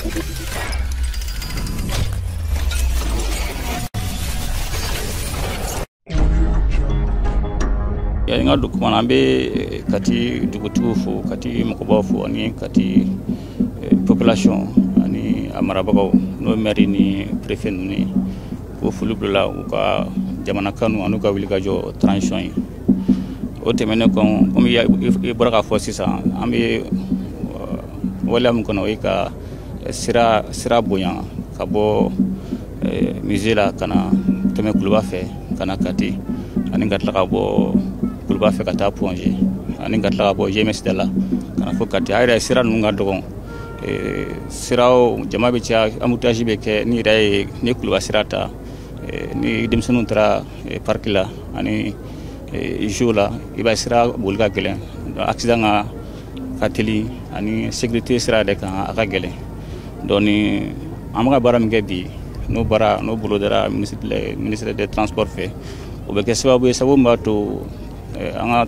Ya nga dukumana be kati dugutigiw fo kati mɔgɔbaw fo ani kati population ani amarabagaw no maire ni préfet ni ko fulu bila u ka jamana kanu anu ka wuli ka jɔ transition ye o tɛmɛnen kɔ comme i bɔra ka fɔ sisan an be waleya min kɔnɔ o ye ka sira bonya ka bɔ musée la ka na tɛmɛ kuluba fɛ ka na kati ani ka tila ka bɔ kuluba fɛ ka taa Ponge ani ka tila ka bɔ GMS da la ka na fɔ kati a yɛrɛ sira ninnu ka dɔgɔn siraw jama bɛ caya embouteillage bɛ kɛ ni yɛrɛ ye ni kuluba sira ta ni denmisɛnninw taara parc la ani jeux la i b'a sira boli ka gɛlɛn accident ka teli ani sécurité sira yɛrɛ kan a ka gɛlɛn donc ni an bɛ ka baara min kɛ bi n'o bolodara ministre des transports fɛ o bɛ kɛ sababu ye sababu min b'a to an ka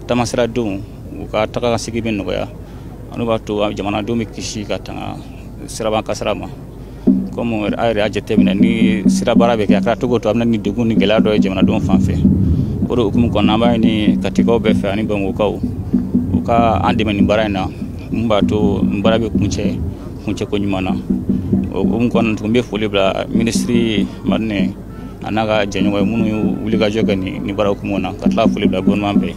taamasiradenw u ka taga ka segin bɛ nɔgɔya ani b'a to jamanadenw bɛ kisi ka tanga siraban kasara ma comme a yɛrɛ y'a jateminɛ ni sirabaara bɛ kɛ a kɛra cogo o cogo a bɛ na ni degun ni gɛlɛya dɔ ye jamanadenw fan fɛ o de hukumu kɔnɔna an b'a ɲini katikaw bɛɛ fɛ ani bamakɔkaw u ka an dɛmɛ nin baara in na mun b'a to nin baara bɛ kuncɛ ko ɲuman na o hukumu kɔnɔna tuguni n bɛ foli bila ministre Madine a n'a ka jɛɲɔgɔn ye minnu ye wulikajɔ kɛ nin baara hukumu na ka tila foli bila gouvernement bɛɛ